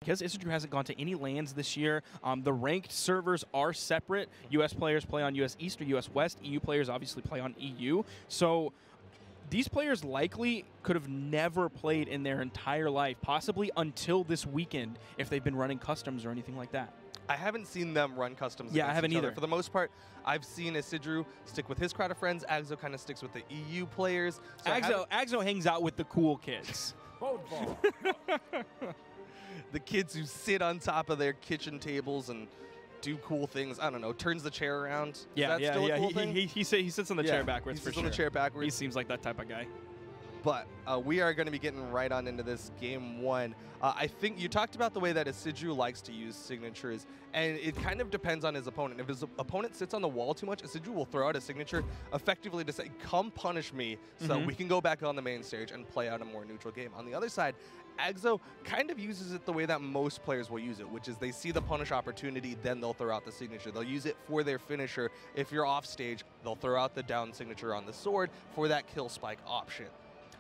Because Isidroo hasn't gone to any lands this year, the ranked servers are separate. US players play on US East or US West. EU players obviously play on EU. So these players likely could have never played in their entire life, possibly until this weekend, if they've been running customs or anything like that. I haven't seen them run customs. Yeah, I haven't either. For the most part, I've seen Isidroo stick with his crowd of friends. Aggz0 kind of sticks with the EU players. So Aggz0 hangs out with the cool kids. The kids who sit on top of their kitchen tables and do cool things. I don't know, turns the chair around. Yeah, Is that still a cool thing? He sits on the chair backwards for sure. He sits on the chair backwards. He seems like that type of guy. But we are going to be getting right on into this game one. I think you talked about the way that Isidroo likes to use signatures, and it kind of depends on his opponent. If his opponent sits on the wall too much, Isidroo will throw out a signature effectively to say, come punish me so we can go back on the main stage and play out a more neutral game. On the other side, Aggz0 kind of uses it the way that most players will use it, which is they see the punish opportunity, then they'll throw out the signature. They'll use it for their finisher. If you're off stage, they'll throw out the down signature on the sword for that kill spike option.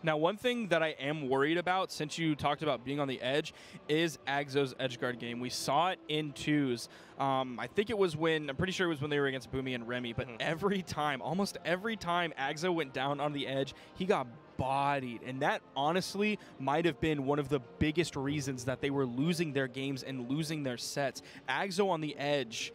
Now, one thing that I am worried about, since you talked about being on the edge, is Aggz0's edgeguard game. We saw it in twos. I think it was when, I'm pretty sure it was when they were against Boomy and Remy, but every time, almost every time Aggz0 went down on the edge, he got bodied. And that honestly might have been one of the biggest reasons that they were losing their games and losing their sets. Aggz0 on the edge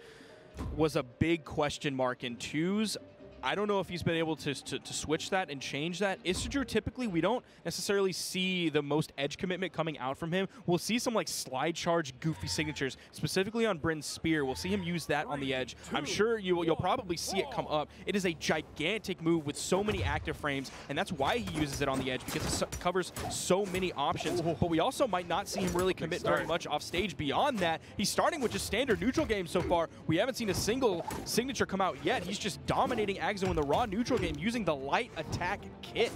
was a big question mark in twos. I don't know if he's been able to switch that and change that. Isidroo, typically, we don't necessarily see the most edge commitment coming out from him. We'll see some like slide charge goofy signatures, specifically on Bryn's spear. We'll see him use that on the edge. I'm sure you'll probably see it come up. It is a gigantic move with so many active frames, and that's why he uses it on the edge, because it covers so many options. But we also might not see him really commit very much off stage beyond that. He's starting with just standard neutral games so far. We haven't seen a single signature come out yet. He's just dominating Aggz0 in the raw neutral game using the light attack kit.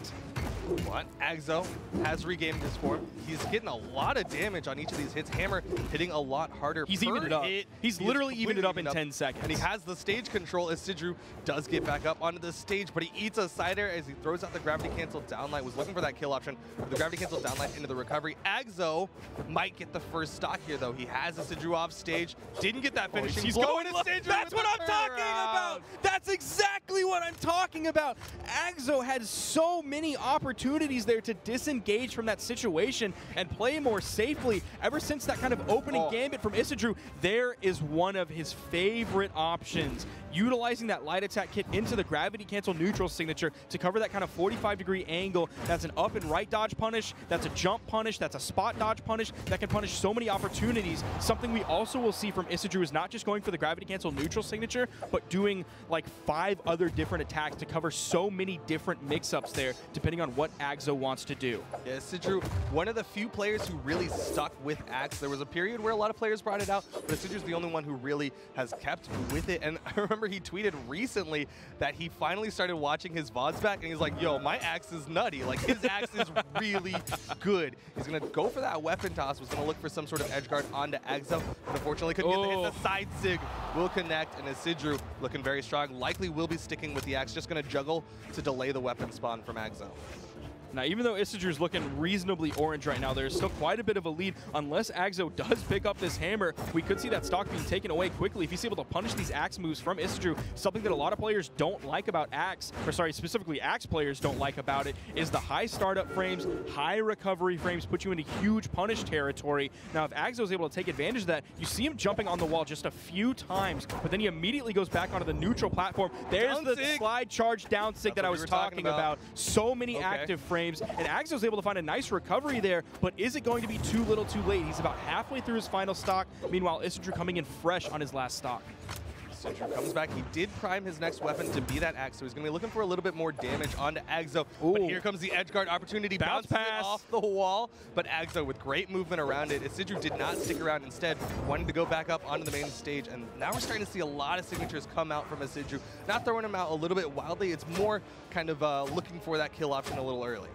But Aggz0 has regained his form. He's getting a lot of damage on each of these hits. Hammer hitting a lot harder. He's evened it up. He's literally evened it up in 10 seconds. And he has the stage control. Isidroo does get back up onto the stage, but he eats a cider as he throws out the gravity cancel downlight. Was looking for that kill option. The gravity cancel downlight into the recovery. Aggz0 might get the first stock here, though. He has Isidroo off stage. Didn't get that finishing. He's going to stage. That's what I'm talking about. That's exactly what I'm talking about. Aggz0 had so many opportunities there to disengage from that situation and play more safely. Ever since that kind of opening gambit from Isidroo, there is one of his favorite options. Utilizing that light attack kit into the gravity cancel neutral signature to cover that kind of 45-degree angle. That's an up and right dodge punish. That's a jump punish. That's a spot dodge punish. That can punish so many opportunities. Something we also will see from Isidroo is not just going for the gravity cancel neutral signature, but doing like 5 other different attacks to cover so many different mix-ups there, depending on what Aggz0 wants to do. Yeah, Isidroo, one of the few players who really stuck with Aggz. There was a period where a lot of players brought it out, but Isidroo's the only one who really has kept with it. And I remember he tweeted recently that he finally started watching his VODs back, and he's like, yo, my Aggz is nutty. Like, his Aggz is really good. He's going to go for that weapon toss, was going to look for some sort of edge guard onto Aggz0, but unfortunately couldn't get the hit. The side sig will connect, and Isidroo looking very strong. Likely will be sticking with the Aggz, just going to juggle to delay the weapon spawn from Aggz0. Now, even though Isidroo's looking reasonably orange right now, there's still quite a bit of a lead. Unless Aggz0 does pick up this hammer, we could see that stock being taken away quickly. If he's able to punish these Aggz moves from Isidroo, something that a lot of players don't like about Aggz, or sorry, specifically Aggz players don't like about it, is the high startup frames, high recovery frames put you into huge punish territory. Now, if Aggz0 is able to take advantage of that, you see him jumping on the wall just a few times, but then he immediately goes back onto the neutral platform. There's the slide charge down sig that I was talking about. So many active frames. And Aggz0 was able to find a nice recovery there, but is it going to be too little too late? He's about halfway through his final stock. Meanwhile, Isidroo coming in fresh on his last stock. Isidroo comes back. He did prime his next weapon to be that Aggz, so he's going to be looking for a little bit more damage onto Aggz0. But here comes the edge guard opportunity. Bounce pass off the wall, but Aggz0 with great movement around it. Isidroo did not stick around. Instead, wanted to go back up onto the main stage, and now we're starting to see a lot of signatures come out from Isidroo. Not throwing them out a little bit wildly. It's more kind of looking for that kill option a little early.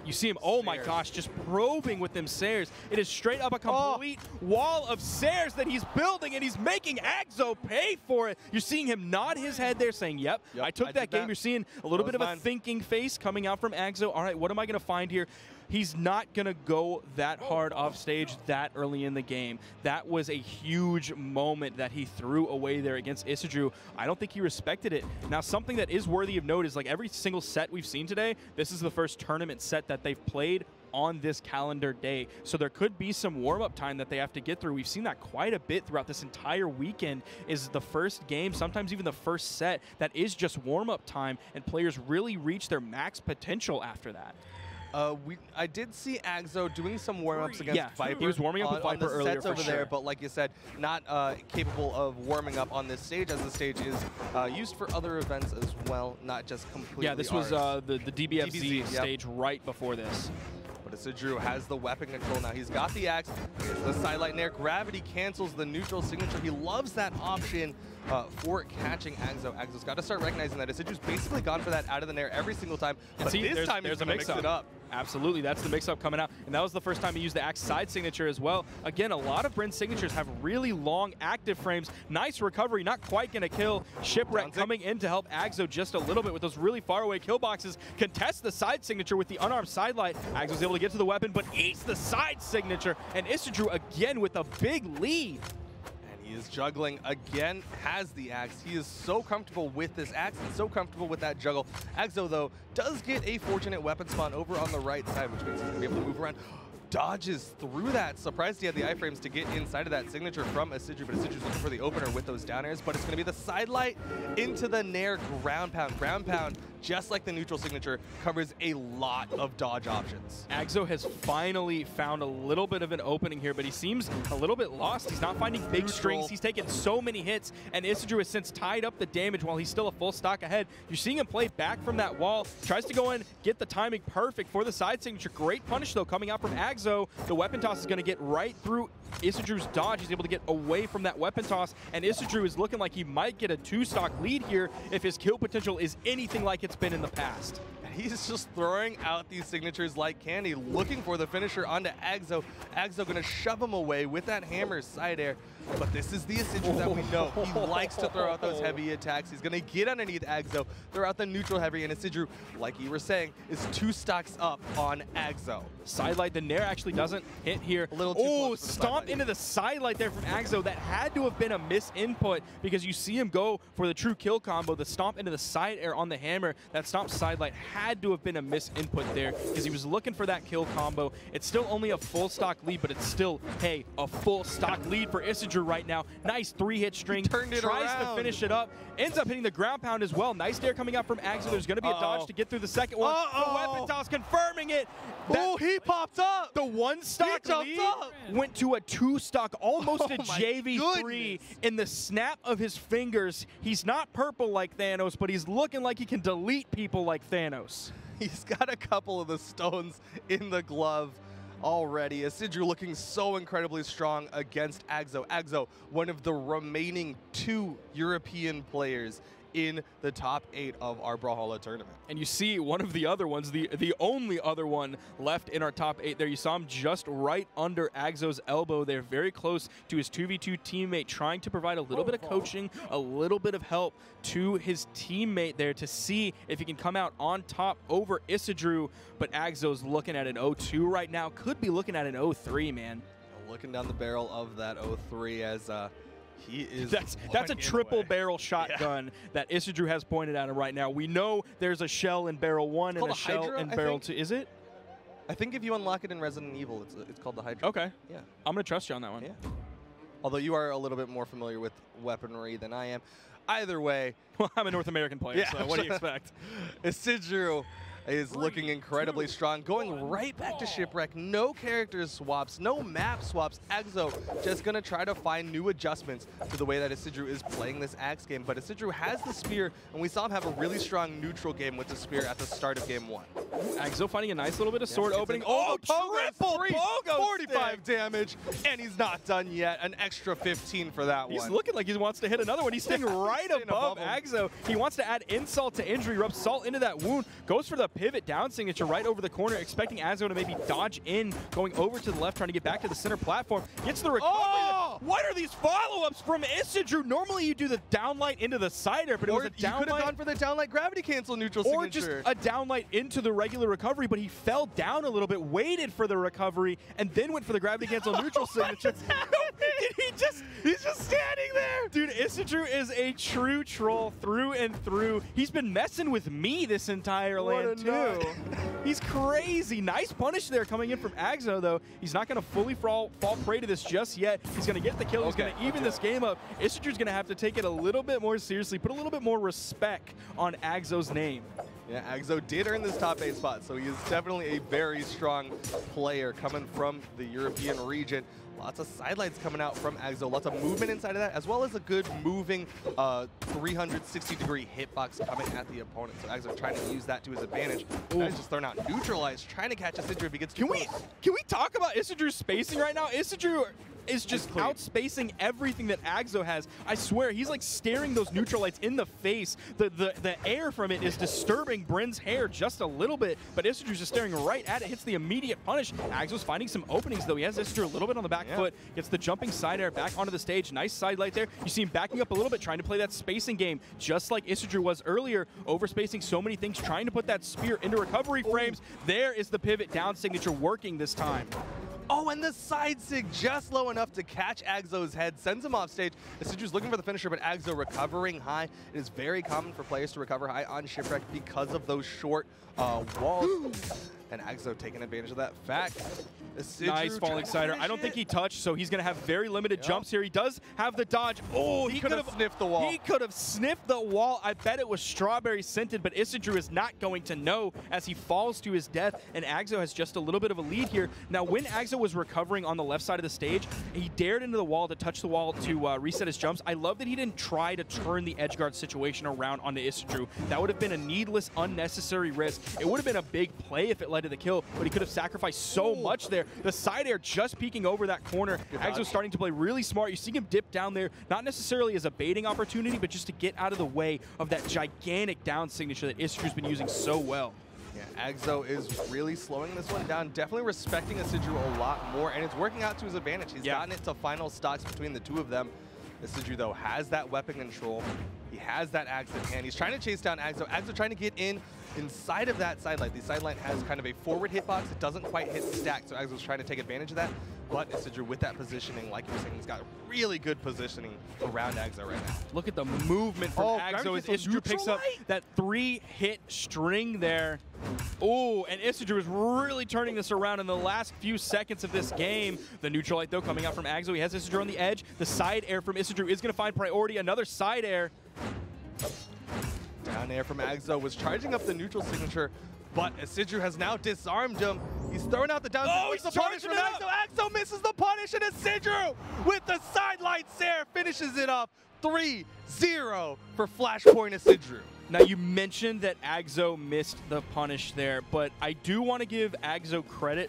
You see him, oh my gosh, just probing with them Sayers. It is straight up a complete wall of Sayers that he's building, and he's making Aggz0 pay for it. You're seeing him nod his head there saying, yep, I took that game. You're seeing a little bit of a thinking face coming out from Aggz0. All right, what am I going to find here? he's not going to go that hard off stage that early in the game. That was a huge moment that he threw away there against Isidroo. I don't think he respected it. Now, something that is worthy of note is like every single set we've seen today, this is the first tournament set that they've played on this calendar day. So there could be some warm-up time that they have to get through. We've seen that quite a bit throughout this entire weekend, is the first game, sometimes even the first set, that is just warm-up time, and players really reach their max potential after that. I did see Aggz0 doing some warm-ups against Viper. He was warming up with Viper earlier sets over there, but like you said, not capable of warming up on this stage, as the stage is used for other events as well, not just completely Yeah, this was the DBFZ stage right before this. But Isidroo has the weapon control now. He's got the axe, the sidelight nair. Gravity cancels the neutral signature. He loves that option for catching Aggz0. Aggz0's got to start recognizing that Isidroo's basically gone for that out of the nair every single time. But see, this time he's going to mix it up. Absolutely, that's the mix-up coming out. And that was the first time he used the Axe side signature as well. Again, a lot of Bryn's signatures have really long active frames. Nice recovery, not quite going to kill. Shipwreck coming in to help Aggz0 just a little bit with those really far-away kill boxes. Contests the side signature with the unarmed sidelight. Aggz0's able to get to the weapon, but eats the side signature. And Isidroo again with a big lead. He is juggling again, has the axe. He is so comfortable with this axe and so comfortable with that juggle. Aggz0, though, does get a fortunate weapon spawn over on the right side, which means he's going to be able to move around. Dodges through that. Surprised he had the iframes to get inside of that signature from Isidroo, but Isidroo's looking for the opener with those down airs, but it's going to be the sidelight into the nair ground pound. Ground pound, just like the neutral signature, covers a lot of dodge options. Aggz0 has finally found a little bit of an opening here, but he seems a little bit lost. He's not finding big strings. He's taken so many hits, and Isidroo has since tied up the damage while he's still a full stock ahead. You're seeing him play back from that wall. Tries to go in, get the timing perfect for the side signature. Great punish, though, coming out from Aggz0. The weapon toss is going to get right through Isidroo's dodge. He's able to get away from that weapon toss, and Isidroo is looking like he might get a 2-stock lead here if his kill potential is anything like it's been in the past. He's just throwing out these signatures like candy, looking for the finisher onto Aggz0. Aggz0 going to shove him away with that hammer side air. But this is the Isidroo that we know. He likes to throw out those heavy attacks. He's going to get underneath Aggz0, throw out the neutral heavy, and Isidroo, like you were saying, is 2 stocks up on Aggz0. Sidelight, the nair actually doesn't hit here. A little too close to the stomp into the sidelight there from Aggz0. That had to have been a misinput because you see him go for the true kill combo. The stomp into the side air on the hammer. That stomp sidelight had to have been a misinput there because he was looking for that kill combo. It's still only a full stock lead, but it's still, hey, a full stock lead for Isidroo right now. Nice 3-hit string. Tries to finish it up. Ends up hitting the ground pound as well. Nice dare coming out from Aggz0. There's going to be a dodge to get through the second one. The weapon toss confirming it. He popped up. The 1-stock lead went to a 2-stock, almost a JV3 in the snap of his fingers. He's not purple like Thanos, but he's looking like he can delete people like Thanos. He's got a couple of the stones in the glove already. Isidroo looking so incredibly strong against Aggz0. Aggz0, one of the remaining 2 European players in the top 8 of our Brawlhalla tournament. And you see one of the other ones, the only other one left in our top 8 there. You saw him just right under Aggz0's elbow there, very close to his 2v2 teammate, trying to provide a little bit of coaching, a little bit of help to his teammate there to see if he can come out on top over Isidroo. But Aggz0's looking at an 0-2 right now, could be looking at an 0-3, man. Looking down the barrel of that 0-3 as he is that's a triple barrel shotgun that Isidroo has pointed at him right now. We know there's a shell in barrel 1 and a shell in barrel 2. Is it? I think if you unlock it in Resident Evil, it's called the Hydra. Okay. Yeah. I'm going to trust you on that one. Yeah. Although you are a little bit more familiar with weaponry than I am. Either way. Well, I'm a North American player, so what do you expect? Isidroo is looking incredibly strong, going right back to Shipwreck. No character swaps, no map swaps. Aggz0 just going to try to find new adjustments to the way that Isidroo is playing this Axe game. But Isidroo has the spear, and we saw him have a really strong neutral game with the spear at the start of game 1. Aggz0 finding a nice little bit of sword opening. Triple 45 stick. damage, and he's not done yet. An extra 15 for that one. He's looking like he wants to hit another one. He's staying right above Aggz0. He wants to add insult to injury, rub salt into that wound, goes for the pivot down signature right over the corner, expecting Aggz0 to maybe dodge in, going over to the left, trying to get back to the center platform. Gets the recovery. What are these follow-ups from Isidroo? Normally you do the downlight into the side air, but it was a you could have downlight. gone for the downlight gravity cancel neutral Or signature. just a downlight into the regular recovery, but he fell down a little bit, waited for the recovery, and then went for the gravity cancel neutral signature. He's just standing there. Dude, Isidroo is a true troll through and through. He's been messing with me this entire land, too. He's crazy. Nice punish there coming in from Aggz0, though. He's not going to fully fall prey to this just yet. He's going to get the kill. He's going to even this game up. Isidroo's going to have to take it a little bit more seriously, put a little bit more respect on Aggz0's name. Yeah, Aggz0 did earn this top 8 spot, so he is definitely a very strong player coming from the European region. Lots of sidelights coming out from Aggz0, lots of movement inside of that, as well as a good moving 360-degree hitbox coming at the opponent. So Aggz0 trying to use that to his advantage. He's just throwing out neutralized, trying to catch Isidroo if he gets too close. Can we talk about Isidroo's spacing right now? Isidroo is just outspacing everything that Aggz0 has. I swear, he's like staring those neutralites in the face. The air from it is disturbing Bryn's hair just a little bit, but Isidroo's just staring right at it, hits the immediate punish. Aggz0's finding some openings, though. He has Isidroo a little bit on the back foot, gets the jumping side air back onto the stage. Nice side light there. You see him backing up a little bit, trying to play that spacing game, just like Isidroo was earlier, overspacing so many things, trying to put that spear into recovery frames. There is the pivot down signature working this time. Oh, and the side sig just low enough to catch Aggz0's head, sends him off stage. Isidroo's looking for the finisher, but Aggz0 recovering high. It is very common for players to recover high on shipwreck because of those short walls. And Aggz0 taking advantage of that fact. Isidroo nice falling cider. I don't think he touched, so he's going to have very limited jumps here. He does have the dodge. Oh, he could have sniffed the wall. He could have sniffed the wall. I bet it was strawberry scented, but Isidroo is not going to know as he falls to his death, and Aggz0 has just a little bit of a lead here. Now, when Aggz0 was recovering on the left side of the stage, he dared into the wall to touch the wall to reset his jumps. I love that he didn't try to turn the edge guard situation around onto Isidroo. That would have been a needless, unnecessary risk. It would have been a big play if it led to the kill, but he could have sacrificed so much there. The side air just peeking over that corner. Aggz0 starting to play really smart. You see him dip down there, not necessarily as a baiting opportunity, but just to get out of the way of that gigantic down signature that Isidroo's been using so well. Yeah, Aggz0 is really slowing this one down, definitely respecting Isidroo a lot more, and it's working out to his advantage. He's gotten it to final stocks between the two of them. Isidroo, though, has that weapon control. He has that axe in hand. He's trying to chase down Aggz0. Aggz0 trying to get inside of that sidelight. The sidelight has kind of a forward hitbox. It doesn't quite hit stack, so Aggz0's trying to take advantage of that. But Isidroo, with that positioning, like you were saying, he's got really good positioning around Aggz0 right now. Look at the movement from Aggz0 as Isidroo picks up that 3-hit string there. Oh, and Isidroo is really turning this around in the last few seconds of this game. The neutral light, though, coming out from Aggz0. He has Isidroo on the edge. The side air from Isidroo is going to find priority. Another side air. Down air from Aggz0 was charging up the neutral signature, but Isidroo has now disarmed him. He's throwing out the down. He's the punish from Aggz0. Aggz0 misses the punish, and Isidroo with the sidelight there finishes it off 3-0 for Flashpoint Isidroo. Now, you mentioned that Aggz0 missed the punish there, but I do want to give Aggz0 credit